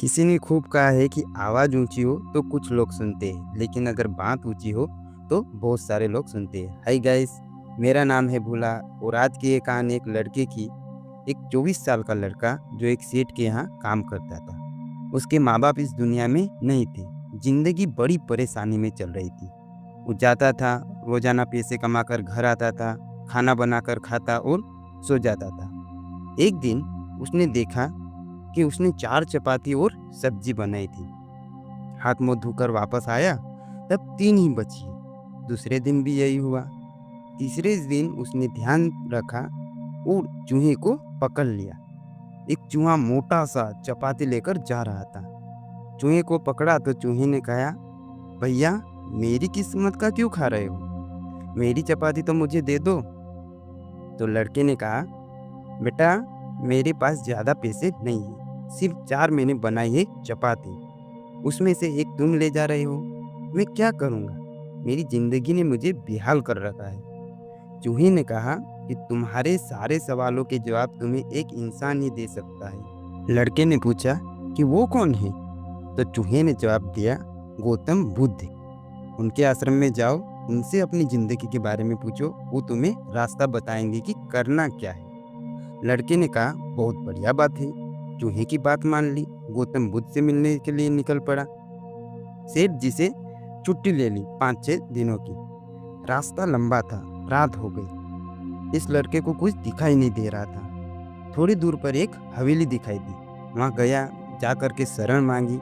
किसी ने खूब कहा है कि आवाज़ ऊंची हो तो कुछ लोग सुनते हैं, लेकिन अगर बात ऊंची हो तो बहुत सारे लोग सुनते हैं। हाय गाइस, मेरा नाम है भूला और आज की ये कहानी एक लड़के की। एक 24 साल का लड़का जो एक सेठ के यहाँ काम करता था। उसके माँ बाप इस दुनिया में नहीं थे। जिंदगी बड़ी परेशानी में चल रही थी। वो जाता था, रोजाना पैसे कमाकर घर आता था, खाना बनाकर खाता और सो जाता था। एक दिन उसने देखा कि उसने 4 चपाती और सब्जी बनाई थी। हाथ मुंह धोकर वापस आया, तब 3 ही बची। दूसरे दिन भी यही हुआ। तीसरे दिन उसने ध्यान रखा और चूहे को पकड़ लिया। एक चूहा मोटा सा चपाती लेकर जा रहा था। चूहे को पकड़ा तो चूहे ने कहा, भैया मेरी किस्मत का क्यों खा रहे हो? मेरी चपाती तो मुझे दे दो। तो लड़के ने कहा, बेटा मेरे पास ज़्यादा पैसे नहीं है, सिर्फ 4 मैंने बनाई है चपाती, उसमें से एक तुम ले जा रहे हो। मैं क्या करूँगा? मेरी ज़िंदगी ने मुझे बेहाल कर रखा है। चूहे ने कहा कि तुम्हारे सारे सवालों के जवाब तुम्हें एक इंसान ही दे सकता है। लड़के ने पूछा कि वो कौन है? तो चूहे ने जवाब दिया, गौतम बुद्ध। उनके आश्रम में जाओ, उनसे अपनी ज़िंदगी के बारे में पूछो, वो तुम्हें रास्ता बताएंगे कि करना क्या है। लड़के ने कहा, बहुत बढ़िया बात है। चूहे की बात मान ली, गौतम बुद्ध से मिलने के लिए निकल पड़ा। सेठ जी से छुट्टी ले ली 5-6 दिनों की। रास्ता लंबा था, रात हो गई। इस लड़के को कुछ दिखाई नहीं दे रहा था। थोड़ी दूर पर एक हवेली दिखाई दी। वहाँ गया, जा कर के शरण मांगी।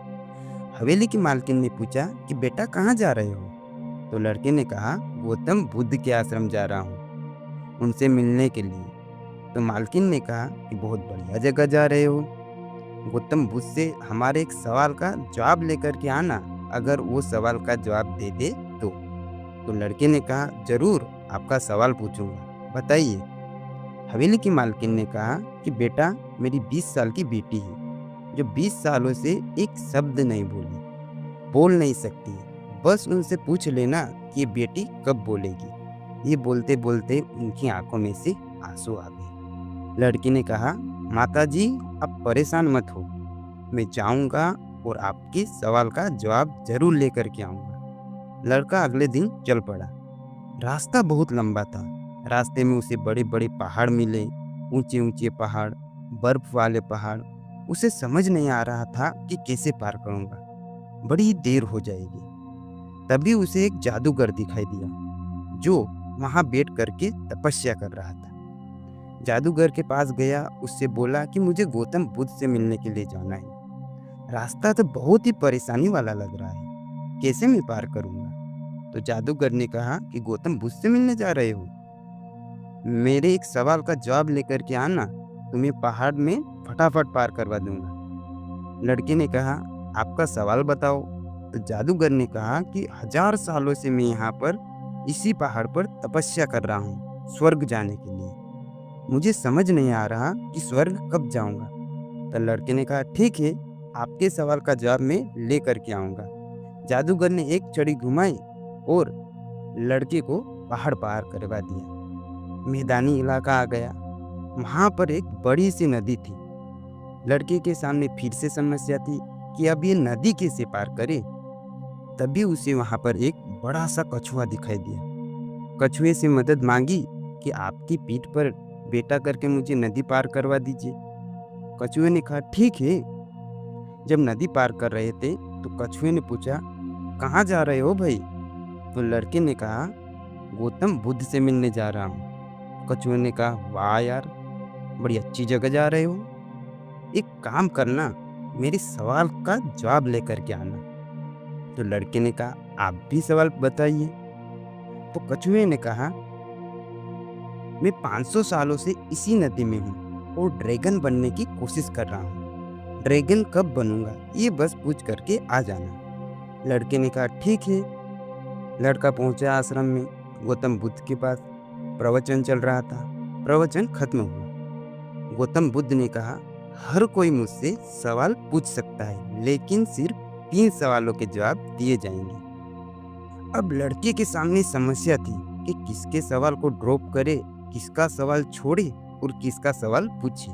हवेली की मालकिन ने पूछा कि बेटा कहाँ जा रहे हो? तो लड़के ने कहा, गौतम बुद्ध के आश्रम जा रहा हूँ, उनसे मिलने के लिए। तो मालकिन ने कहा कि बहुत बढ़िया जगह जा रहे हो। गौतम बुद्ध से हमारे एक सवाल का जवाब लेकर के आना, अगर वो सवाल का जवाब दे दे तो लड़के ने कहा, जरूर आपका सवाल पूछूंगा, बताइए। हवेली की मालकिन ने कहा कि बेटा मेरी 20 साल की बेटी है, जो 20 सालों से एक शब्द नहीं बोल नहीं सकती है। बस उनसे पूछ लेना कि ये बेटी कब बोलेगी। ये बोलते बोलते उनकी आंखों में से आंसू आ गए। लड़की ने कहा, माताजी आप परेशान मत हो, मैं जाऊंगा और आपके सवाल का जवाब जरूर लेकर के आऊंगा। लड़का अगले दिन चल पड़ा। रास्ता बहुत लंबा था। रास्ते में उसे बड़े बड़े पहाड़ मिले, ऊंचे ऊंचे पहाड़, बर्फ वाले पहाड़। उसे समझ नहीं आ रहा था कि कैसे पार करूंगा, बड़ी देर हो जाएगी। तभी उसे एक जादूगर दिखाई दिया, जो वहां बैठ करके तपस्या कर रहा था। जादूगर के पास गया, उससे बोला कि मुझे गौतम बुद्ध से मिलने के लिए जाना है। रास्ता तो बहुत ही परेशानी वाला लग रहा है, कैसे मैं पार करूंगा? तो जादूगर ने कहा कि गौतम बुद्ध से मिलने जा रहे हो, मेरे एक सवाल का जवाब लेकर के आना, तुम्हें पहाड़ में फटाफट पार करवा दूंगा। लड़के ने कहा, आपका सवाल बताओ। तो जादूगर ने कहा कि 1000 सालों से मैं यहाँ पर इसी पहाड़ पर तपस्या कर रहा हूँ स्वर्ग जाने के लिए। मुझे समझ नहीं आ रहा कि स्वर्ग कब जाऊंगा। तो लड़के ने कहा, ठीक है, आपके सवाल का जवाब मैं ले करके आऊंगा। जादूगर ने एक छड़ी घुमाई और लड़के को पहाड़ पार करवा दिया। मैदानी इलाका आ गया। वहां पर एक बड़ी सी नदी थी। लड़के के सामने फिर से समस्या थी कि अब ये नदी कैसे पार करे। तभी उसे वहां पर एक बड़ा सा कछुआ दिखाई दिया। कछुए से मदद मांगी कि आपकी पीठ पर बेटा करके मुझे नदी पार करवा दीजिए। कछुए ने कहा, ठीक है। जब नदी पार कर रहे थे तो कछुए ने पूछा, कहाँ जा रहे हो भाई? तो लड़के ने कहा, गौतम बुद्ध से मिलने जा रहा हूँ। कछुए ने कहा, वाह यार, बड़ी अच्छी जगह जा रहे हो। एक काम करना, मेरे सवाल का जवाब लेकर के आना। तो लड़के ने कहा, आप भी सवाल बताइए। तो कछुए ने कहा, मैं 500 सालों से इसी नदी में हूँ और ड्रैगन बनने की कोशिश कर रहा हूँ। ड्रैगन कब बनूंगा ये बस पूछ करके आ जाना। लड़के ने कहा, ठीक है। लड़का पहुंचा आश्रम में। गौतम बुद्ध के पास प्रवचन चल रहा था। प्रवचन खत्म हुआ। गौतम बुद्ध ने कहा, हर कोई मुझसे सवाल पूछ सकता है, लेकिन सिर्फ 3 सवालों के जवाब दिए जाएंगे। अब लड़के के सामने समस्या थी कि किसके सवाल को ड्रॉप करे, किसका सवाल छोड़े और किसका सवाल पूछे।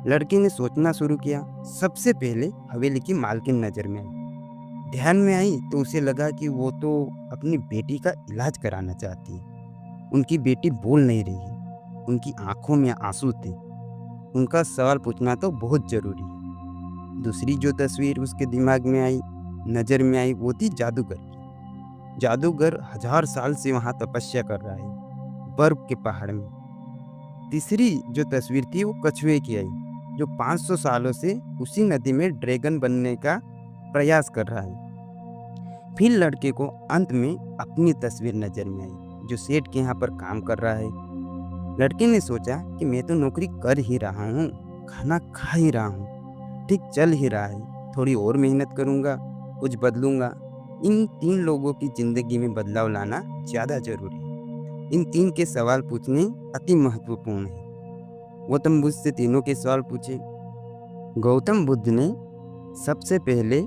लड़के ने सोचना शुरू किया। सबसे पहले हवेली की मालकिन नज़र में आई। ध्यान में आई तो उसे लगा कि वो तो अपनी बेटी का इलाज कराना चाहती है। उनकी बेटी बोल नहीं रही है, उनकी आंखों में आंसू थे। उनका सवाल पूछना तो बहुत ज़रूरी है। दूसरी जो तस्वीर उसके दिमाग में आई, नज़र में आई, वो थी जादूगर की। जादूगर 1000 साल से वहाँ तपस्या कर रहा है, बर्फ के पहाड़ में। तीसरी जो तस्वीर थी वो कछुए की आई, जो 500 सालों से उसी नदी में ड्रैगन बनने का प्रयास कर रहा है। फिर लड़के को अंत में अपनी तस्वीर नज़र में आई, जो सेठ के यहाँ पर काम कर रहा है। लड़के ने सोचा कि मैं तो नौकरी कर ही रहा हूँ, खाना खा ही रहा हूँ, ठीक चल ही रहा है। थोड़ी और मेहनत करूँगा, कुछ बदलूँगा। इन 3 लोगों की ज़िंदगी में बदलाव लाना ज़्यादा ज़रूरी है। इन 3 के सवाल पूछने अति महत्वपूर्ण है। गौतम बुद्ध से तीनों के सवाल पूछे। गौतम बुद्ध ने सबसे पहले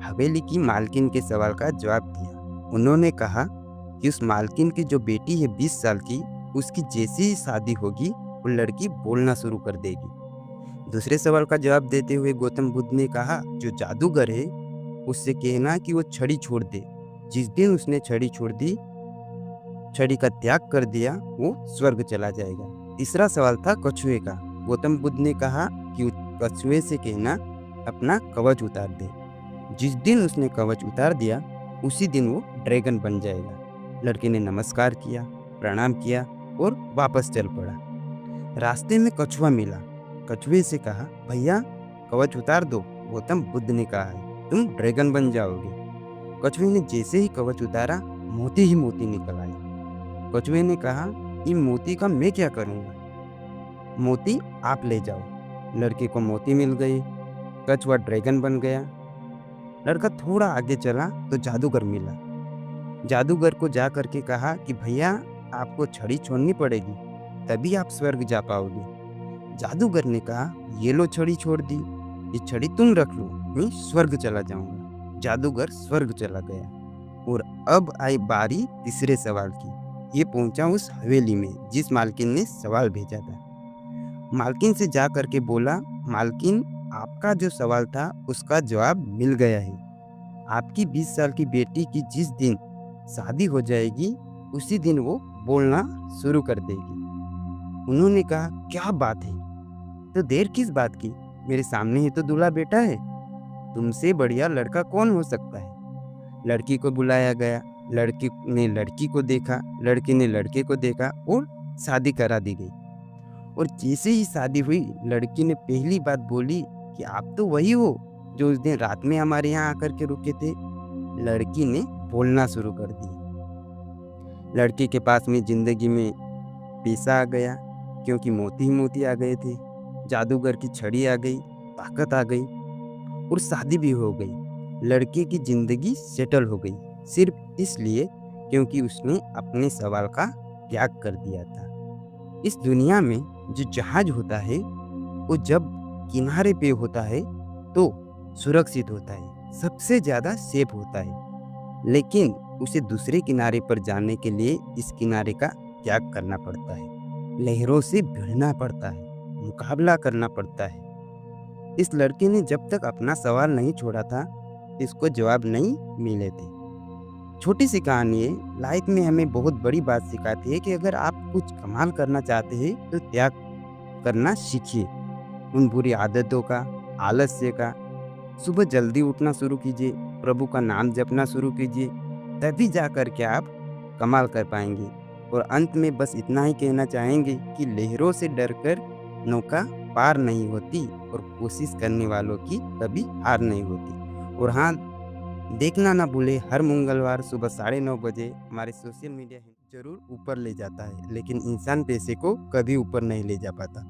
हवेली की मालकिन के सवाल का जवाब दिया। उन्होंने कहा कि उस मालकिन की जो बेटी है 20 साल की, उसकी जैसी ही शादी होगी वो लड़की बोलना शुरू कर देगी। दूसरे सवाल का जवाब देते हुए गौतम बुद्ध ने कहा, जो जादूगर है उससे कहना कि वो छड़ी छोड़ दे। जिस दिन उसने छड़ी छोड़ दी, छड़ी का त्याग कर दिया, वो स्वर्ग चला जाएगा। तीसरा सवाल था कछुए का। गौतम बुद्ध ने कहा कि कछुए से कहना अपना कवच उतार दे। जिस दिन उसने कवच उतार दिया, उसी दिन वो ड्रैगन बन जाएगा। लड़के ने नमस्कार किया, प्रणाम किया और वापस चल पड़ा। रास्ते में कछुआ मिला। कछुए से कहा, भैया कवच उतार दो, गौतम बुद्ध ने कहा है तुम ड्रैगन बन जाओगे। कछुए ने जैसे ही कवच उतारा, मोती ही मोती निकल आई। कछुए ने कहा, इन मोती का मैं क्या करूँगा? मोती आप ले जाओ। लड़के को मोती मिल गए, कछुआ ड्रैगन बन गया। लड़का थोड़ा आगे चला तो जादूगर मिला। जादूगर को जा करके कहा कि भैया आपको छड़ी छोड़नी पड़ेगी, तभी आप स्वर्ग जा पाओगे। जादूगर ने कहा, ये लो छड़ी छोड़ दी, ये छड़ी तुम रख लो, मैं स्वर्ग चला जाऊंगा। जादूगर स्वर्ग चला गया। और अब आई बारी तीसरे सवाल की। ये पहुंचा उस हवेली में जिस मालकिन ने सवाल भेजा था। मालकिन से जा करके बोला, मालकिन आपका जो सवाल था उसका जवाब मिल गया है। आपकी 20 साल की बेटी की जिस दिन शादी हो जाएगी, उसी दिन वो बोलना शुरू कर देगी। उन्होंने कहा, क्या बात है, तो देर किस बात की, मेरे सामने ही तो दूल्हा बेटा है, तुमसे बढ़िया लड़का कौन हो सकता है। लड़की को बुलाया गया। लड़की ने लड़की को देखा, लड़के ने लड़के को देखा और शादी करा दी गई। और जैसे ही शादी हुई, लड़की ने पहली बात बोली कि आप तो वही हो जो उस दिन रात में हमारे यहाँ आकर के रुके थे। लड़की ने बोलना शुरू कर दिया। लड़के के पास में जिंदगी में पैसा आ गया, क्योंकि मोती ही मोती आ गए थे। जादूगर की छड़ी आ गई, ताकत आ गई और शादी भी हो गई। लड़के की जिंदगी सेटल हो गई, सिर्फ इसलिए क्योंकि उसने अपने सवाल का त्याग कर दिया था। इस दुनिया में जो जहाज होता है वो जब किनारे पे होता है तो सुरक्षित होता है, सबसे ज़्यादा सेफ होता है, लेकिन उसे दूसरे किनारे पर जाने के लिए इस किनारे का त्याग करना पड़ता है, लहरों से भिड़ना पड़ता है, मुकाबला करना पड़ता है। इस लड़के ने जब तक अपना सवाल नहीं छोड़ा था, इसको जवाब नहीं मिले थे। छोटी सी कहानी है, लाइफ में हमें बहुत बड़ी बात सिखाती है कि अगर आप कुछ कमाल करना चाहते हैं तो त्याग करना सीखिए। उन बुरी आदतों का, आलस्य का। सुबह जल्दी उठना शुरू कीजिए, प्रभु का नाम जपना शुरू कीजिए, तभी जा कर के आप कमाल कर पाएंगे। और अंत में बस इतना ही कहना चाहेंगे कि लहरों से डरकर नौका पार नहीं होती और कोशिश करने वालों की कभी हार नहीं होती। और हाँ, देखना ना भूले, हर मंगलवार सुबह 9:30 बजे हमारे सोशल मीडिया जरूर ऊपर ले जाता है, लेकिन इंसान पैसे को कभी ऊपर नहीं ले जा पाता।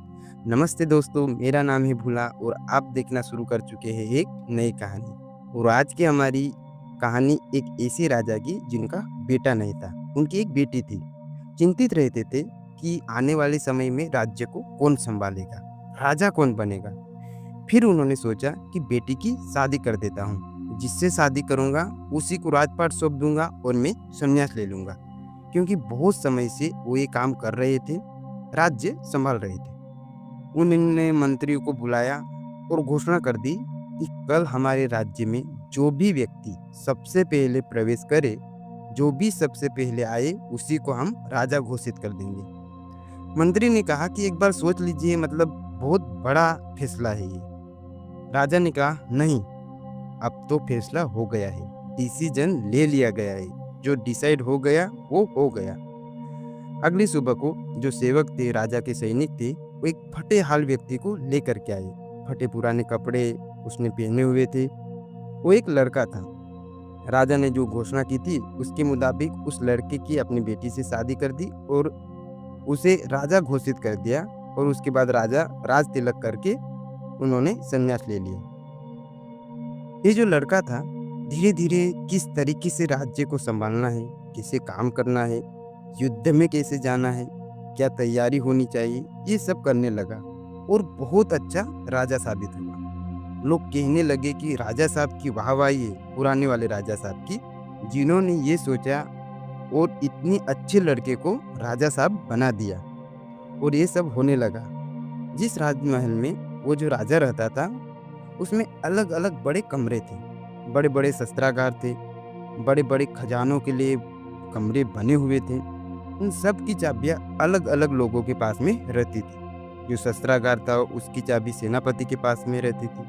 नमस्ते दोस्तों, मेरा नाम है भूला और आप देखना शुरू कर चुके हैं एक नई कहानी। और आज की हमारी कहानी एक ऐसे राजा की जिनका बेटा नहीं था, उनकी एक बेटी थी। चिंतित रहते थे कि आने वाले समय में राज्य को कौन संभालेगा, राजा कौन बनेगा। फिर उन्होंने सोचा कि बेटी की शादी कर देता हूँ, जिससे शादी करूँगा उसी को राजपाट सौंप दूंगा और मैं संन्यास ले लूँगा, क्योंकि बहुत समय से वो ये काम कर रहे थे, राज्य संभाल रहे थे। उन्होंने मंत्रियों को बुलाया और घोषणा कर दी कि कल हमारे राज्य में जो भी व्यक्ति सबसे पहले प्रवेश करे, जो भी सबसे पहले आए, उसी को हम राजा घोषित कर देंगे। मंत्री ने कहा कि एक बार सोच लीजिए, मतलब बहुत बड़ा फैसला है ये। राजा ने कहा नहीं, अब तो फैसला हो गया है, डिसीजन ले लिया गया है, जो डिसाइड हो गया वो हो गया। अगली सुबह को जो सेवक थे, राजा के सैनिक थे, वो एक फटे हाल व्यक्ति को लेकर के आए। फटे पुराने कपड़े उसने पहने हुए थे। वो एक लड़का था। राजा ने जो घोषणा की थी उसके मुताबिक उस लड़के की अपनी बेटी से शादी कर दी और उसे राजा घोषित कर दिया। और उसके बाद राजा राज तिलक करके उन्होंने संन्यास ले लिया। ये जो लड़का था धीरे धीरे किस तरीके से राज्य को संभालना है, कैसे काम करना है, युद्ध में कैसे जाना है, क्या तैयारी होनी चाहिए, ये सब करने लगा और बहुत अच्छा राजा साबित हुआ। लोग कहने लगे कि राजा साहब की वाहवाही है, पुराने वाले राजा साहब की, जिन्होंने ये सोचा और इतनी अच्छे लड़के को राजा साहब बना दिया। और ये सब होने लगा। जिस राजमहल में वो जो राजा रहता था उसमें अलग अलग बड़े कमरे थे, बड़े बड़े शस्त्रागार थे, बड़े बड़े खजानों के लिए कमरे बने हुए थे। उन सब की चाबियाँ अलग अलग लोगों के पास में रहती थी। जो शस्त्रागार था उसकी चाबी सेनापति के पास में रहती थी,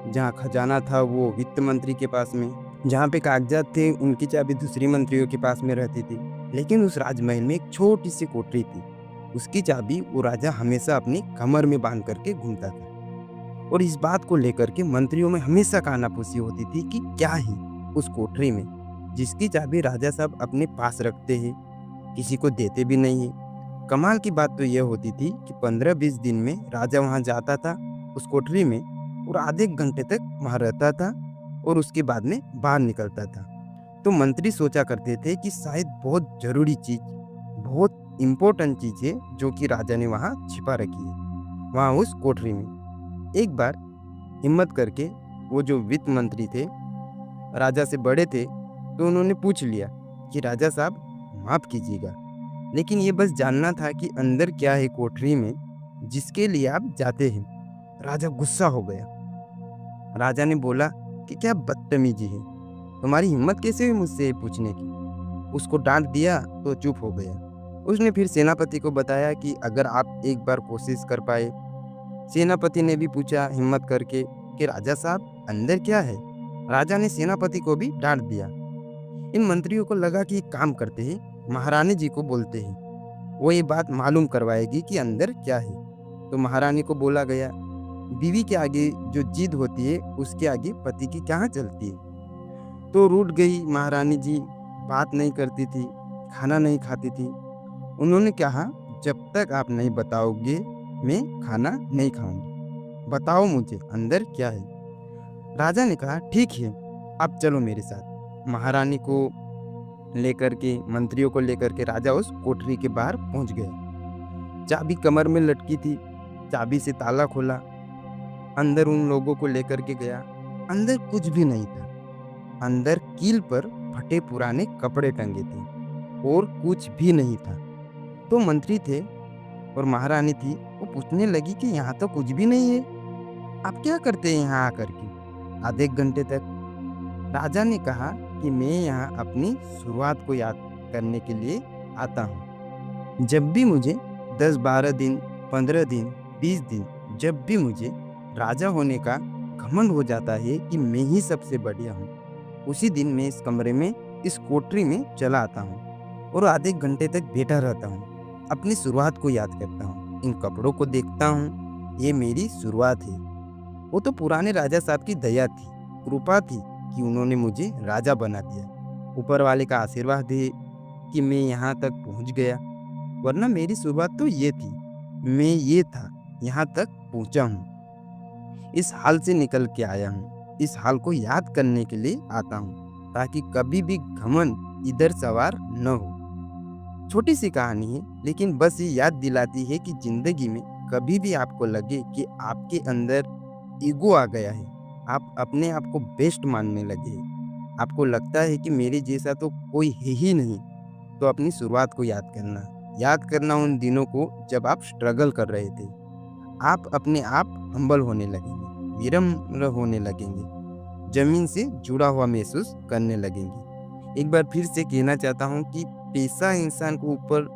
जहाँ खजाना था वो वित्त मंत्री के पास में, जहाँ पे कागजात थे उनकी चाबी दूसरी मंत्रियों के पास में रहती थी। लेकिन उस राजमहल में एक छोटी सी कोठरी थी, उसकी चाबी वो राजा हमेशा अपनी कमर में बांध करके घूमता था। और इस बात को लेकर के मंत्रियों में हमेशा कानाफूसी होती थी कि क्या है उस कोठरी में, जिसकी चाबी राजा साहब अपने पास रखते हैं, किसी को देते भी नहीं है। कमाल की बात तो यह होती थी कि 15-20 दिन में राजा वहां जाता था उस कोठरी में और आधे घंटे तक वहां रहता था और उसके बाद में बाहर निकलता था। तो मंत्री सोचा करते थे कि शायद बहुत जरूरी चीज, बहुत इम्पोर्टेंट चीज है जो कि राजा ने वहां छिपा रखी है, वहां उस कोठरी में। एक बार हिम्मत करके वो जो वित्त मंत्री थे, राजा से बड़े थे, तो उन्होंने पूछ लिया कि राजा साहब माफ कीजिएगा, लेकिन ये बस जानना था कि अंदर क्या है कोठरी में जिसके लिए आप जाते हैं। राजा गुस्सा हो गया। राजा ने बोला कि क्या बदतमीजी है, तुम्हारी हिम्मत कैसे हुई मुझसे पूछने की। उसको डांट दिया तो चुप हो गया। उसने फिर सेनापति को बताया कि अगर आप एक बार कोशिश कर पाए। सेनापति ने भी पूछा हिम्मत करके कि राजा साहब अंदर क्या है। राजा ने सेनापति को भी डांट दिया। इन मंत्रियों को लगा कि एक काम करते हैं, महारानी जी को बोलते हैं, वो ये बात मालूम करवाएगी कि अंदर क्या है। तो महारानी को बोला गया। बीवी के आगे जो जिद होती है उसके आगे पति की कहाँ चलती है। तो रूठ गई महारानी जी, बात नहीं करती थी, खाना नहीं खाती थी। उन्होंने कहा जब तक आप नहीं बताओगे मैं खाना नहीं खाऊंगी, बताओ मुझे अंदर क्या है। राजा ने कहा ठीक है, अब चलो मेरे साथ। महारानी को लेकर के, मंत्रियों को लेकर के राजा उस कोठरी के बाहर पहुंच गया। चाबी कमर में लटकी थी, चाबी से ताला खोला, अंदर उन लोगों को लेकर के गया। अंदर कुछ भी नहीं था। अंदर कील पर फटे पुराने कपड़े टंगे थे और कुछ भी नहीं था। तो मंत्री थे और महारानी थी, वो पूछने लगी कि यहाँ तो कुछ भी नहीं है, आप क्या करते हैं यहाँ आकर के आधे घंटे तक। राजा ने कहा कि मैं यहाँ अपनी शुरुआत को याद करने के लिए आता हूँ। जब भी मुझे 10-12 दिन, 15 दिन, 20 दिन, जब भी मुझे राजा होने का घमंड हो जाता है कि मैं ही सबसे बढ़िया हूँ, उसी दिन मैं इस कमरे में, इस कोठरी में चला आता हूँ और आधे घंटे तक बैठा रहता हूँ, अपनी शुरुआत को याद करता हूँ, इन कपड़ों को देखता हूँ, ये मेरी शुरुआत है। वो तो पुराने राजा साहब की दया थी, कृपा थी कि उन्होंने मुझे राजा बना दिया। ऊपर वाले का आशीर्वाद है कि मैं यहाँ तक पहुँच गया, वरना मेरी शुरुआत तो ये थी, मैं ये था, यहाँ तक पहुँचा हूँ, इस हाल से निकल के आया हूँ, इस हाल को याद करने के लिए आता हूँ ताकि कभी भी घमंड इधर सवार न हो। छोटी सी कहानी है, लेकिन बस ये याद दिलाती है कि जिंदगी में कभी भी आपको लगे कि आपके अंदर ईगो आ गया है, आप अपने आप को बेस्ट मानने लगे हैं, आपको लगता है कि मेरे जैसा तो कोई है ही नहीं, तो अपनी शुरुआत को याद करना उन दिनों को जब आप स्ट्रगल कर रहे थे, आप अपने आप हम्बल होने लगेंगे, विनम्र होने लगेंगे, ज़मीन से जुड़ा हुआ महसूस करने लगेंगे। एक बार फिर से कहना चाहता हूँ कि पैसा इंसान को ऊपर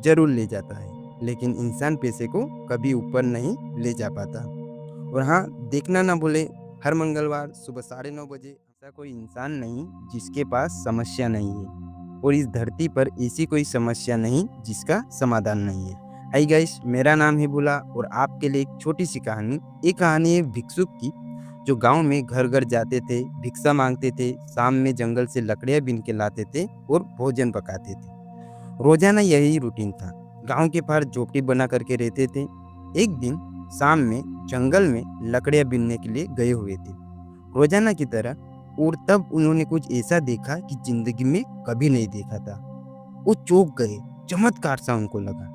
ज़रूर ले जाता है, लेकिन इंसान पैसे को कभी ऊपर नहीं ले जा पाता। और हाँ, देखना ना भूलें, हर मंगलवार सुबह 9:30 बजे ऐसा कोई इंसान नहीं जिसके पास समस्या नहीं है, और इस धरती पर ऐसी कोई समस्या नहीं जिसका समाधान नहीं है। हाय गाइस, मेरा नाम है भोला और आपके लिए एक छोटी सी कहानी। एक कहानी है भिक्षुक की, जो गांव में घर घर जाते थे, भिक्षा मांगते थे, शाम में जंगल से लकड़ियां बीन के लाते थे और भोजन पकाते थे। रोजाना यही रूटीन था। गांव के पार झोपड़ी बना करके रहते थे। एक दिन शाम में जंगल में लकड़ियां बीनने के लिए गए हुए थे, रोजाना की तरह। और तब उन्होंने कुछ ऐसा देखा कि जिंदगी में कभी नहीं देखा था। वो चौंक गए, चमत्कार सा उनको लगा।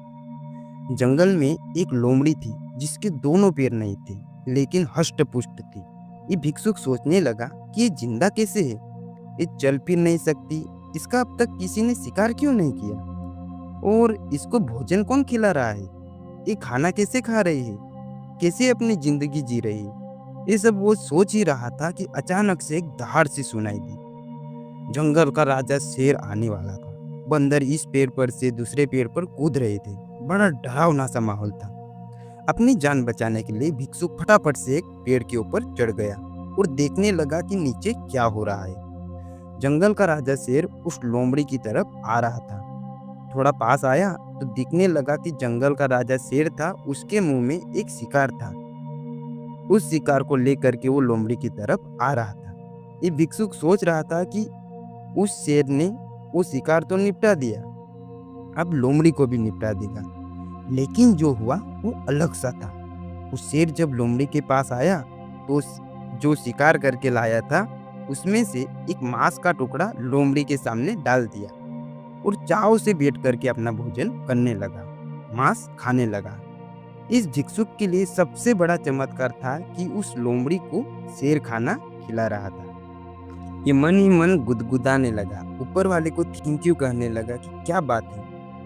जंगल में एक लोमड़ी थी जिसके दोनों पैर नहीं थे, लेकिन हष्ट पुष्ट थी। ये भिक्षुक सोचने लगा कि ये जिंदा कैसे है, ये चल फिर नहीं सकती, इसका अब तक किसी ने शिकार क्यों नहीं किया, और इसको भोजन कौन खिला रहा है, ये खाना कैसे खा रही है, कैसे अपनी जिंदगी जी रही है। ये सब वो सोच ही रहा था कि अचानक से एक दहाड़ सी सुनाई दी। जंगल का राजा शेर आने वाला था। बंदर इस पेड़ पर से दूसरे पेड़ पर कूद रहे थे। बड़ा डरावना सा माहौल था। अपनी जान बचाने के लिए भिक्षुक फटाफट से एक पेड़ के ऊपर चढ़ गया और देखने लगा कि नीचे क्या हो रहा है। जंगल का राजा शेर उस लोमड़ी की तरफ आ रहा था। थोड़ा पास आया तो दिखने लगा कि जंगल का राजा शेर था, उसके मुंह में एक शिकार था। उस शिकार को लेकर के वो लोमड़ी की तरफ आ रहा था। ये भिक्षुक सोच रहा था कि उस शेर ने वो शिकार तो निपटा दिया, अब लोमड़ी को भी निपटा देगा। लेकिन जो हुआ वो अलग सा था। उस शेर जब लोमड़ी के पास आया तो जो शिकार करके लाया था उसमें से एक मांस का टुकड़ा लोमड़ी के सामने डाल दिया और चाव से बैठ करके अपना भोजन करने लगा, मांस खाने लगा। इस भिक्षुक के लिए सबसे बड़ा चमत्कार था कि उस लोमड़ी को शेर खाना खिला रहा था। ये मन ही मन गुदगुदाने लगा, ऊपर वाले को थैंक यू कहने लगा कि क्या बात है,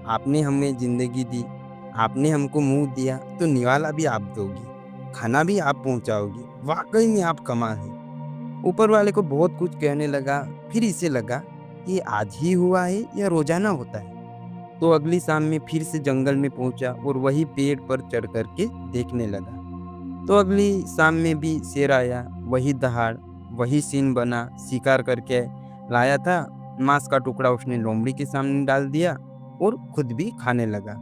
आपने हमें जिंदगी दी, आपने हमको मुंह दिया तो निवाला भी आप दोगी, खाना भी आप पहुंचाओगी, वाकई में आप कमाल है। ऊपर वाले को बहुत कुछ कहने लगा। फिर इसे लगा कि ये आज ही हुआ है या रोजाना होता है। तो अगली शाम में फिर से जंगल में पहुंचा और वही पेड़ पर चढ़ करके देखने लगा। तो अगली शाम में भी शेर आया, वही दहाड़, वही सीन बना, शिकार करके लाया था, मांस का टुकड़ा उसने लोमड़ी के सामने डाल दिया और खुद भी खाने लगा।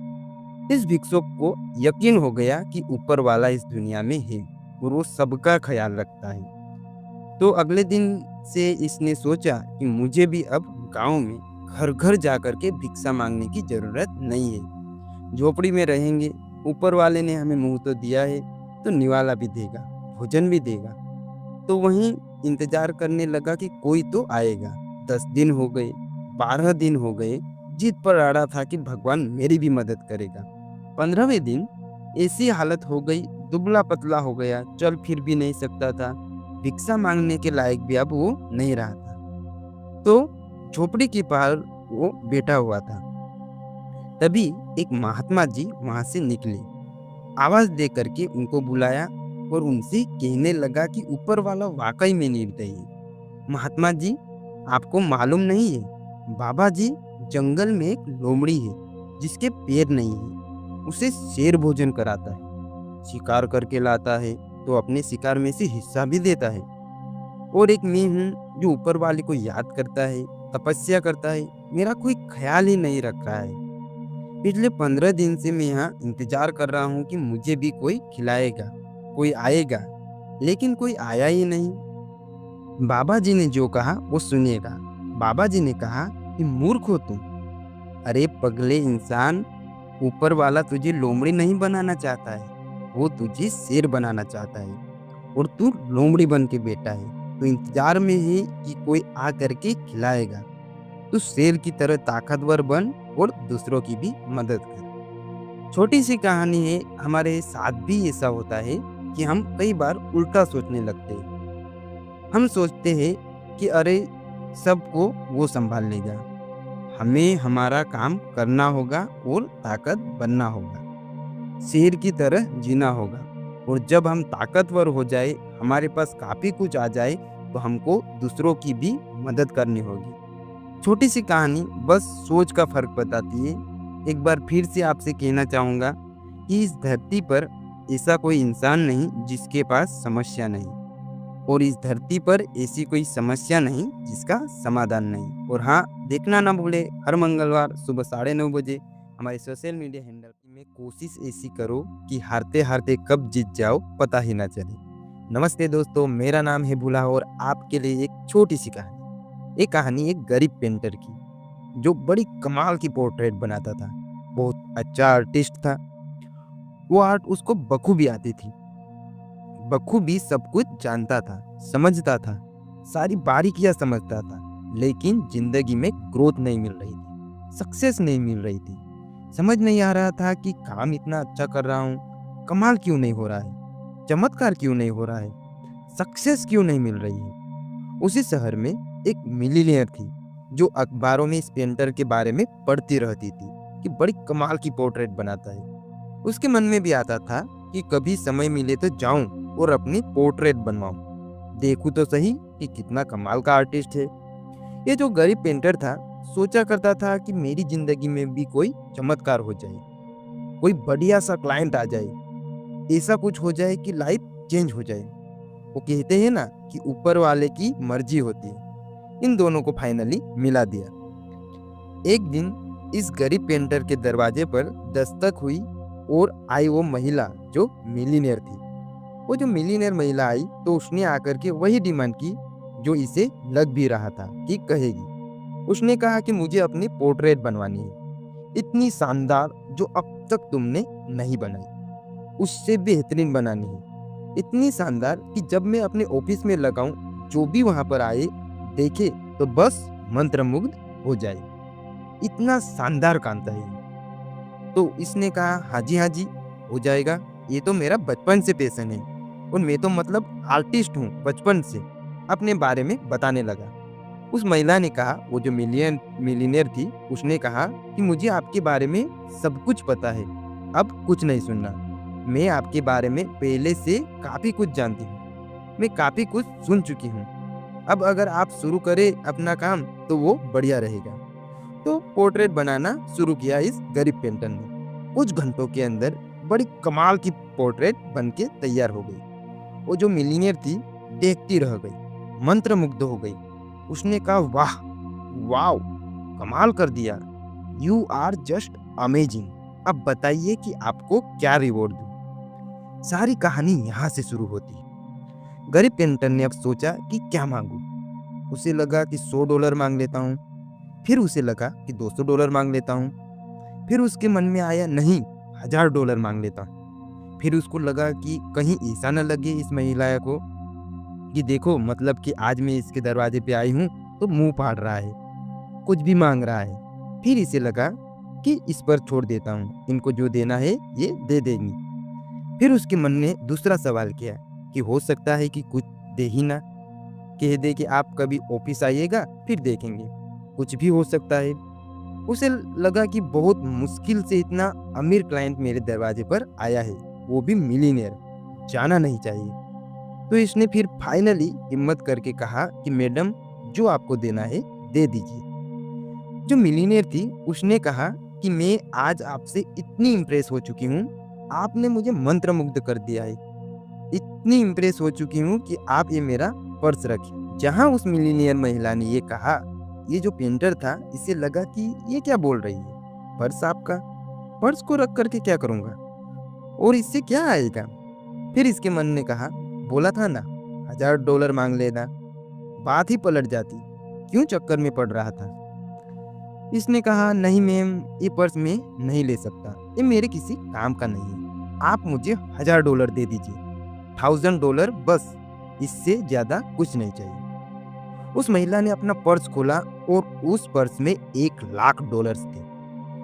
इस भिक्षुक को यकीन हो गया कि ऊपर वाला इस दुनिया में है और वो सबका ख्याल रखता है। तो अगले दिन से इसने सोचा कि मुझे भी अब गांव में घर घर जाकर के भिक्षा मांगने की जरूरत नहीं है। झोपड़ी में रहेंगे, ऊपर वाले ने हमें मुंह तो दिया है तो निवाला भी देगा, भोजन भी देगा। तो वहीं इंतजार करने लगा कि कोई तो आएगा। 10 दिन हो गए, 12 दिन हो गए, जिद पर अड़ा था कि भगवान मेरी भी मदद करेगा। 15वें दिन ऐसी हालत हो गई, दुबला पतला हो गया, चल फिर भी नहीं सकता था, भिक्षा मांगने के लायक भी अब वो नहीं रहा था। तो झोपड़ी के पार वो बैठा हुआ था। तभी एक महात्मा जी वहां से निकले, आवाज दे करके उनको बुलाया और उनसे कहने लगा कि ऊपर वाला वाकई में निर्दयी है। महात्मा जी, आपको मालूम नहीं है, बाबा जी, जंगल में एक लोमड़ी है जिसके पैर नहीं है, उसे शेर भोजन कराता है, शिकार करके लाता है तो अपने शिकार में से हिस्सा भी देता है। और एक मैं हूँ जो ऊपर वाले को याद करता है, तपस्या करता है, मेरा कोई ख्याल ही नहीं रख रहा है। पिछले 15 दिन से मैं यहाँ इंतजार कर रहा हूँ कि मुझे भी कोई खिलाएगा, कोई आएगा, लेकिन कोई आया ही नहीं। बाबा जी ने जो कहा वो सुनिएगा। बाबा जी ने कहा कि मूर्ख हो तुम, अरे पगले इंसान, ऊपर वाला तुझे लोमड़ी नहीं बनाना चाहता है, वो तुझे शेर बनाना चाहता है और तू लोमड़ी बन के बैठा है, तो इंतजार में है कि कोई आ करके खिलाएगा। तू शेर की तरह ताकतवर बन और दूसरों की भी मदद कर। छोटी सी कहानी है, हमारे साथ भी ऐसा होता है कि हम कई बार उल्टा सोचने लगते हैं। हम सोचते हैं कि अरे सबको वो संभाल लेगा, हमें हमारा काम करना होगा और ताकत बनना होगा। शेर की तरह जीना होगा। और जब हम ताकतवर हो जाए, हमारे पास काफ़ी कुछ आ जाए, तो हमको दूसरों की भी मदद करनी होगी। छोटी सी कहानी बस सोच का फ़र्क बताती है। एक बार फिर से आपसे कहना चाहूँगा कि इस धरती पर ऐसा कोई इंसान नहीं जिसके पास समस्या नहीं, और इस धरती पर ऐसी कोई समस्या नहीं जिसका समाधान नहीं। और हाँ, देखना ना भूले हर मंगलवार सुबह 9:30 बजे हमारे सोशल मीडिया हैंडल में। कोशिश ऐसी करो कि हारते हारते कब जीत जाओ पता ही ना चले। नमस्ते दोस्तों, मेरा नाम है भूला और आपके लिए एक छोटी सी कहानी। एक कहानी एक गरीब पेंटर की जो बड़ी कमाल की पोर्ट्रेट बनाता था। बहुत अच्छा आर्टिस्ट था। वो आर्ट उसको बखूबी आती थी। बखूबी सब कुछ जानता था, समझता था, सारी बारीकियां समझता था। लेकिन जिंदगी में ग्रोथ नहीं मिल रही थी, सक्सेस नहीं मिल रही थी। समझ नहीं आ रहा था कि काम इतना अच्छा कर रहा हूँ, कमाल क्यों नहीं हो रहा है, चमत्कार क्यों नहीं हो रहा है, सक्सेस क्यों नहीं मिल रही है। उसी शहर में एक मिलीनियर थी जो अखबारों में इस पेंटर के बारे में पढ़ती रहती थी कि बड़ी कमाल की पोर्ट्रेट बनाता है। उसके मन में भी आता था कि कभी समय मिले तो जाऊं और अपनी पोर्ट्रेट बनवाऊं, देखूं तो सही कि कितना कमाल का आर्टिस्ट है। ये जो गरीब पेंटर था सोचा करता था कि मेरी जिंदगी में भी कोई चमत्कार हो जाए, कोई बढ़िया सा क्लाइंट आ जाए, ऐसा कुछ हो जाए कि लाइफ चेंज हो जाए। वो कहते हैं ना कि ऊपर वाले की मर्जी होती है। इन दोनों को फाइनली मिला दिया। एक दिन इस गरीब पेंटर के दरवाजे पर दस्तक हुई और आई वो महिला जो मिलीनियर थी। वो जो मिलीनियर महिला आई तो उसने आकर के वही डिमांड की जो इसे लग भी रहा था कि कहेगी। उसने कहा कि मुझे अपनी पोर्ट्रेट बनवानी है, इतनी शानदार जो अब तक तुमने नहीं बनाई, उससे बेहतरीन बनानी है। इतनी शानदार कि जब मैं अपने ऑफिस में लगाऊं, जो भी वहां पर आए देखे तो बस मंत्रमुग्ध हो जाए। इतना शानदार काम था ये। तो इसने कहा हाँ जी हो जाएगा, ये तो मेरा बचपन से पैशन है और मैं तो मतलब आर्टिस्ट हूँ बचपन से। अपने बारे में बताने लगा। उस महिला ने कहा, वो जो मिलीनियर थी, उसने कहा कि मुझे आपके बारे में सब कुछ पता है, अब कुछ नहीं सुनना। मैं आपके बारे में पहले से काफी कुछ जानती हूँ, मैं काफी कुछ सुन चुकी हूँ। अब अगर आप शुरू करें अपना काम तो वो बढ़िया रहेगा। तो पोर्ट्रेट बनाना शुरू किया इस गरीब पेंटर ने। कुछ घंटों के अंदर बड़ी कमाल की पोर्ट्रेट बनके तैयार हो गई। वो जो मिलीनियर थी देखती रह गई, मंत्रमुग्ध हो गई। उसने कहा वाह वाओ, कमाल कर दिया, यू आर जस्ट अमेजिंग। अब बताइए कि आपको क्या रिवॉर्ड दूं। सारी कहानी यहाँ से शुरू होती है। गरीब पेंटर ने अब सोचा कि क्या मांगू। उसे लगा कि $100 मांग लेता हूँ, फिर उसे लगा कि $200 मांग लेता हूँ, फिर उसके मन में आया नहीं $1000 मांग लेता हूँ। फिर उसको लगा कि कहीं ऐसा न लगे इस महिला को कि देखो मतलब कि आज मैं इसके दरवाजे पे आई हूँ तो मुंह फाड़ रहा है, कुछ भी मांग रहा है। फिर इसे लगा कि इस पर छोड़ देता हूँ, इनको जो देना है ये दे देंगी। फिर उसके मन ने दूसरा सवाल किया कि हो सकता है कि कुछ दे ही ना, कह दे कि आप कभी ऑफिस आइएगा फिर देखेंगे, कुछ भी हो सकता है। उसे लगा कि बहुत मुश्किल से इतना अमीर क्लाइंट मेरे दरवाजे पर आया है, वो भी मिलीनियर, जाना नहीं चाहिए। तो इसने फिर फाइनली हिम्मत करके कहा कि मैडम जो आपको देना है दे दीजिए। जो मिलीनियर थी उसने कहा कि मैं आज आपसे इतनी इम्प्रेस हो चुकी हूँ, आपने मुझे मंत्रमुग्ध कर दिया है। इतनी इम्प्रेस हो चुकी हूँ कि आप ये मेरा पर्स रखिए। जहाँ उस मिलीनियर महिला ने ये कहा, ये जो पेंटर था इसे लगा कि ये क्या बोल रही है, पर्स आपका, पर्स को रख करके क्या करूँगा और इससे क्या आएगा। फिर इसके मन ने कहा, बोला था ना $1000 मांग लेना, बात ही पलट जाती, क्यों चक्कर में पड़ रहा था। इसने कहा नहीं मैम, ये पर्स मैं नहीं ले सकता, ये मेरे किसी काम का नहीं है, आप मुझे $1000 दे दीजिए, $1000 बस, इससे ज्यादा कुछ नहीं चाहिए। उस महिला ने अपना पर्स खोला और उस पर्स में $1,00,000 थे।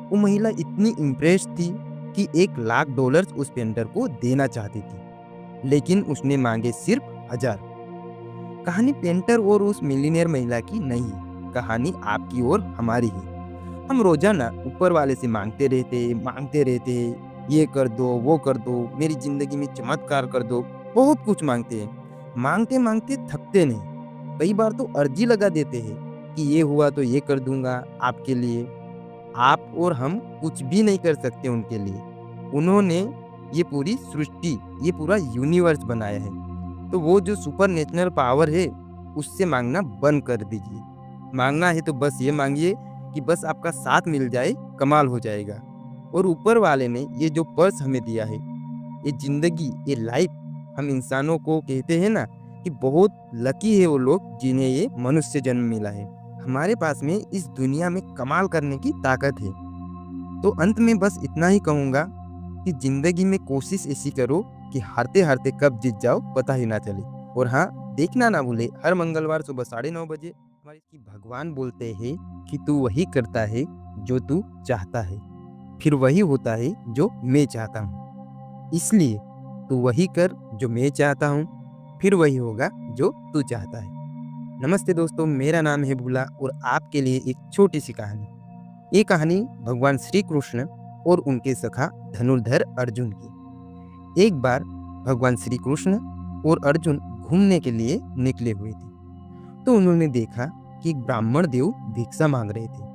वो महिला इतनी इम्प्रेस थी कि $1,00,000 उस पेंटर को देना चाहती थी, लेकिन उसने मांगे सिर्फ 1000। कहानी पेंटर और उस मिलीनियर महिला की नहीं, कहानी आपकी और हमारी है। हम रोजाना ऊपर वाले से मांगते रहते, ये कर दो, वो कर दो, मेरी ज़िंदगी में चमत्कार कर दो, बहुत कुछ माँगते हैं। माँगते-माँगते थकते नहीं। कई बार तो अर्ज़ी लगा देते हैं कि ये हुआ तो ये कर दूँगा आपके लिए। आप और हम कुछ भी नहीं कर सकते उनके लिए। उन्होंने ये पूरी सृष्टि, ये पूरा यूनिवर्स बनाया है। तो वो जो सुपरनेचुरल पावर है, उससे माँगना बंद कर दीजिए। माँगना है तो बस ये माँगिए कि बस आपका साथ मिल जाए, कमाल हो जाएगा। और ऊपर वाले ने ये जो पर्स हमें दिया है, ये ज़िंदगी, ये लाइफ़, हम इंसानों को कहते हैं ना कि बहुत लकी है वो लोग जिन्हें ये मनुष्य जन्म मिला है। हमारे पास में इस दुनिया में कमाल करने की ताकत है। तो अंत में बस इतना ही कहूँगा कि ज़िंदगी में कोशिश ऐसी करो कि हारते-हारते कब जीत जाओ पता ही ना चले। और हाँ, देखना ना भूले हर मंगलवार सुबह 9:30 बजे हमारे कि भगवान बोलते हैं कि तू वही करता है जो तू चाहता है, फिर वही होता है जो मैं चाहता हूँ। इसलिए तू वही कर जो मैं चाहता हूँ, फिर वही होगा जो तू चाहता है। नमस्ते दोस्तों, मेरा नाम है भूला और आपके लिए एक छोटी-सी कहानी। ये कहानी भगवान श्री कृष्ण और उनके सखा धनुर्धर अर्जुन की। एक बार भगवान श्री कृष्ण और अर्जुन घूमने के लिए निकले हुए थे। तो उन्होंने देखा कि एक ब्राह्मण देव भिक्षा मांग रहे थे।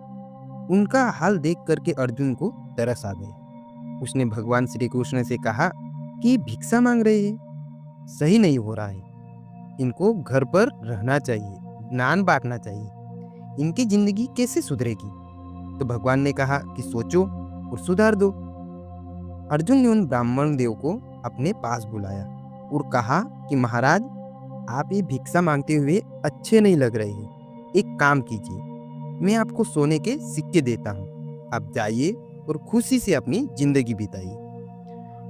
उनका हाल देख करके अर्जुन को तरस आ गया। उसने भगवान श्री कृष्ण से कहा कि भिक्षा मांग रहे हैं, सही नहीं हो रहा है। इनको घर पर रहना चाहिए, ज्ञान बांटना चाहिए। इनकी जिंदगी कैसे सुधरेगी? तो भगवान ने कहा कि सोचो और सुधार दो। अर्जुन ने उन ब्राह्मण देव को अपने पास बुलाया और कहा कि महाराज, आप ये भिक्षा मांगते हुए अच्छे नहीं लग रहे हैं। एक काम कीजिए, मैं आपको सोने के सिक्के देता हूँ। आप जाइए और खुशी से अपनी जिंदगी बिताइए।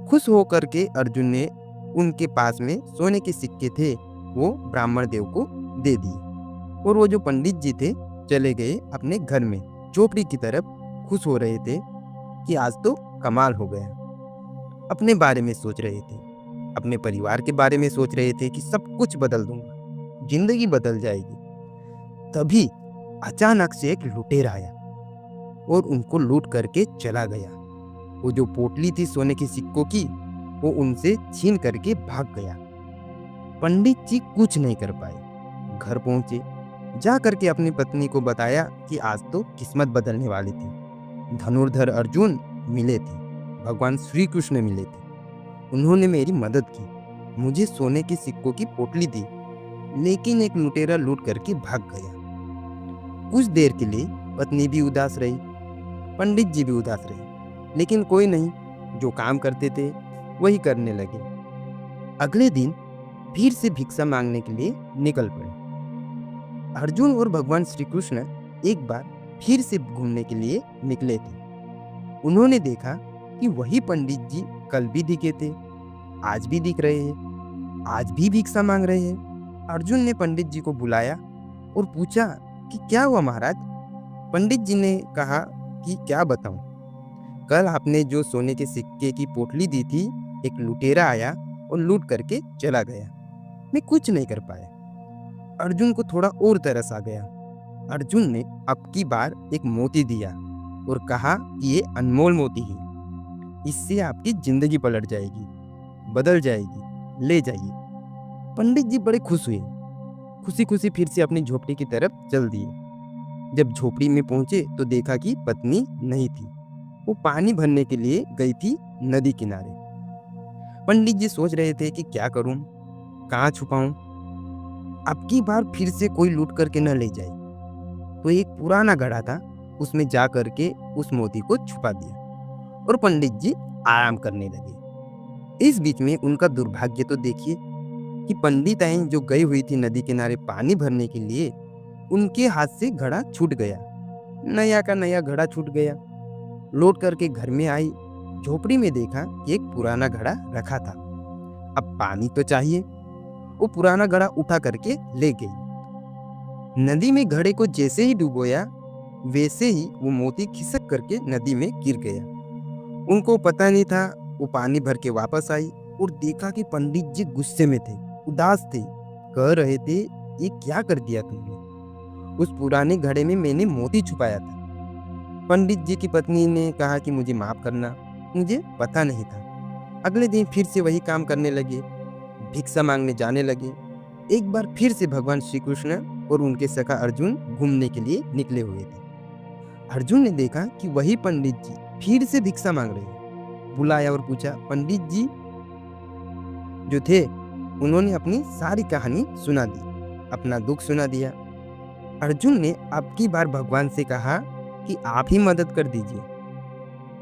खुश होकर के अर्जुन ने उनके पास में सोने के सिक्के थे वो ब्राह्मण देव को दे दिए। और वो जो पंडित जी थे चले गए अपने घर में झोपड़ी की तरफ, खुश हो रहे थे कि आज तो कमाल हो गया। अपने बारे में सोच रहे थे, अपने परिवार के बारे में सोच रहे थे कि सब कुछ बदल दूंगा, जिंदगी बदल जाएगी। तभी अचानक से एक लुटेरा आया और उनको लूट करके चला गया। वो जो पोटली थी सोने के सिक्कों की, वो उनसे छीन करके भाग गया। पंडित जी कुछ नहीं कर पाए। घर पहुंचे, जा करके अपनी पत्नी को बताया कि आज तो किस्मत बदलने वाली थी। धनुर्धर अर्जुन मिले थे, भगवान श्री कृष्ण मिले थे। उन्होंने मेरी मदद की, मुझे सोने के सिक्कों की पोटली दी, लेकिन एक लुटेरा लूट करके भाग गया। कुछ देर के लिए पत्नी भी उदास रही, पंडित जी भी उदास रहे, लेकिन कोई नहीं, जो काम करते थे वही करने लगे। अगले दिन फिर से भिक्षा मांगने के लिए निकल पड़े। अर्जुन और भगवान श्री कृष्ण एक बार फिर से घूमने के लिए निकले थे। उन्होंने देखा कि वही पंडित जी कल भी दिखे थे, आज भी दिख रहे हैं, आज भी भिक्षा मांग रहे हैं। अर्जुन ने पंडित जी को बुलाया और पूछा कि क्या हुआ महाराज? पंडित जी ने कहा कि क्या बताऊं, कल आपने जो सोने के सिक्के की पोटली दी थी, एक लुटेरा आया और लूट करके चला गया। मैं कुछ नहीं कर पाया। अर्जुन को थोड़ा और तरस आ गया। अर्जुन ने अब की बार एक मोती दिया और कहा कि ये अनमोल मोती है, इससे आपकी जिंदगी पलट जाएगी, बदल जाएगी, ले जाइए। पंडित जी बड़े खुश हुए, खुशी खुशी फिर से अपनी झोपड़ी की तरफ चल दिए। जब झोपड़ी में पहुंचे तो देखा कि पत्नी नहीं थी, वो पानी भरने के लिए गई थी नदी किनारे। पंडित जी सोच रहे थे कि क्या करूं, कहाँ छुपाऊं, अब की बार फिर से कोई लूट करके न ले जाए। तो एक पुराना घड़ा था, उसमें जा करके उस मोती को छुपा दिया और पंडित जी आराम करने लगे। इस बीच में उनका दुर्भाग्य तो देखिए कि पंडिताइन जो गई हुई थी नदी किनारे पानी भरने के लिए, उनके हाथ से घड़ा छूट गया। नया का नया घड़ा छूट गया। लौट करके घर में आई, झोपड़ी में देखा कि एक पुराना घड़ा रखा था। अब पानी तो चाहिए, वो पुराना घड़ा उठा करके ले गई। नदी में घड़े को जैसे ही डुबोया, वैसे ही वो मोती खिसक करके नदी में गिर गया। उनको पता नहीं था। वो पानी भर के वापस आई और देखा कि पंडित जी गुस्से में थे, उदास थे, कह रहे थे ये क्या कर दिया तुमने, उस पुराने घड़े में मैंने मोती छुपाया था। पंडित जी की पत्नी ने कहा कि मुझे माफ करना, मुझे पता नहीं था। अगले दिन फिर से वही काम करने लगे, भिक्षा मांगने जाने लगे। एक बार फिर से भगवान श्री कृष्ण और उनके सखा अर्जुन घूमने के लिए निकले हुए थे। अर्जुन ने देखा कि वही पंडित जी फिर से भिक्षा मांग रहे हैं। बुलाया और पूछा। पंडित जी जो थे उन्होंने अपनी सारी कहानी सुना दी, अपना दुख सुना दिया। अर्जुन ने अब की बार भगवान से कहा कि आप ही मदद कर दीजिए,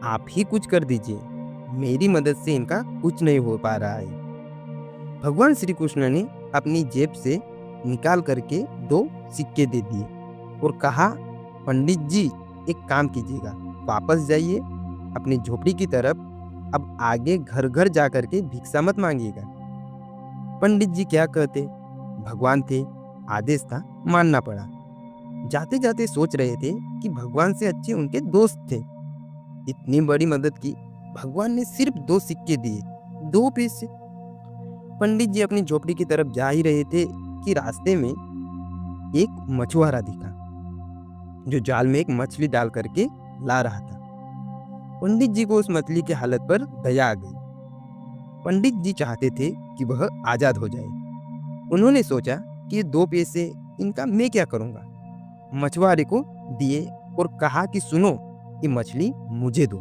आप ही कुछ कर दीजिए, मेरी मदद से इनका कुछ नहीं हो पा रहा है। भगवान श्री कृष्ण ने अपनी जेब से निकाल करके 2 सिक्के दे दिए और कहा, पंडित जी एक काम कीजिएगा, वापस जाइए अपनी झोपड़ी की तरफ, अब आगे घर घर जा करके भिक्षा मत मांगिएगा। पंडित जी क्या कहते, भगवान थे, आदेश था, मानना पड़ा। जाते जाते सोच रहे थे कि भगवान से अच्छे उनके दोस्त थे। इतनी बड़ी मदद की, भगवान ने सिर्फ 2 सिक्के दिए, 2 पैसे। पंडित जी अपनी झोपड़ी की तरफ जा ही रहे थे कि रास्ते में एक मछुआरा दिखा जो जाल में एक मछली डाल करके ला रहा था। पंडित जी को उस मछली की हालत पर दया आ गई। पंडित जी चाहते थे कि वह आजाद हो जाए। उन्होंने सोचा कि ये 2 पैसे इनका मैं क्या करूंगा। मछुआरे को दिए और कहा कि सुनो, ये मछली मुझे दो।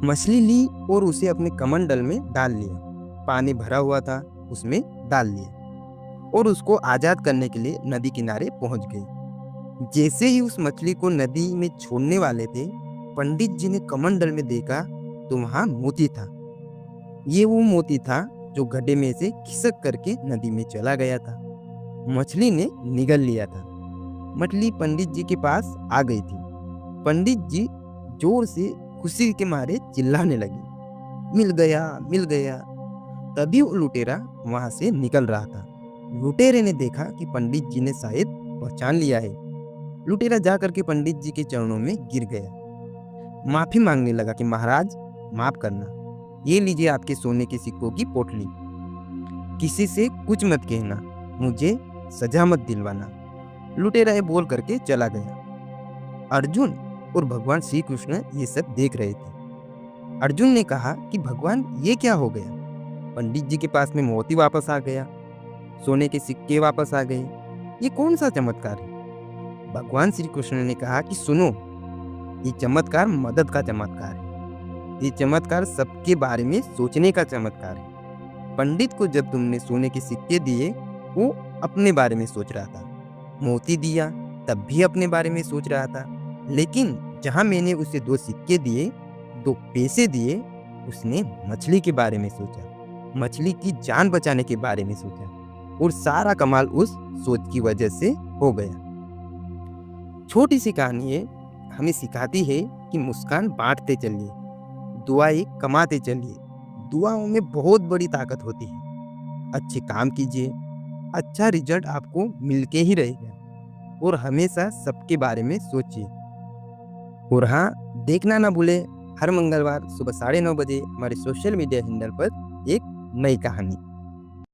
मछली ली और उसे अपने कमंडल में डाल लिया। पानी भरा हुआ था, उसमें डाल लिया और उसको आजाद करने के लिए नदी किनारे पहुंच गए। जैसे ही उस मछली को नदी में छोड़ने वाले थे, पंडित जी ने कमंडल में देखा तो वहां मोती था। ये वो मोती था जो गड्ढे में से खिसक करके नदी में चला गया था। मछली ने निगल लिया था। मछली पंडित जी के पास आ गई थी। पंडित जी जोर से खुशी के मारे चिल्लाने लगे, मिल गया, मिल गया। तभी वो लुटेरा वहां से निकल रहा था। लुटेरे ने देखा कि पंडित जी ने शायद पहचान लिया है। लुटेरा जा करके पंडित जी के चरणों में गिर गया, माफी मांगने लगा कि महाराज माफ करना, ये लीजिए आपके सोने के सिक्कों की पोटली, किसी से कुछ मत कहना, मुझे सजा मत दिलवाना। लुटेरा ये बोल करके चला गया। अर्जुन और भगवान श्री कृष्ण ये सब देख रहे थे। अर्जुन ने कहा कि भगवान ये क्या हो गया, पंडित जी के पास में मोती वापस आ गया, सोने के सिक्के वापस आ गए, ये कौन सा चमत्कार है। भगवान श्री कृष्ण ने कहा कि सुनो, ये चमत्कार मदद का चमत्कार है, ये चमत्कार सबके बारे में सोचने का चमत्कार है। पंडित को जब तुमने सोने के सिक्के दिए वो अपने बारे में सोच रहा था, मोती दिया तब भी अपने बारे में सोच रहा था, लेकिन जहां मैंने उसे 2 सिक्के दिए, 2 पैसे दिए, उसने मछली के बारे में सोचा, मछली की जान बचाने के बारे में सोचा और सारा कमाल उस सोच की वजह से हो गया। छोटी सी कहानी है, हमें सिखाती है कि मुस्कान बांटते चलिए, दुआएं कमाते चलिए। दुआओं में बहुत बड़ी ताकत होती है। अच्छे काम कीजिए, अच्छा रिजल्ट आपको मिलके ही रहेगा और हमेशा सबके बारे में सोचिए। और हाँ, देखना ना भूले हर मंगलवार सुबह 9:30 बजे हमारे सोशल मीडिया हैंडल पर एक नई कहानी।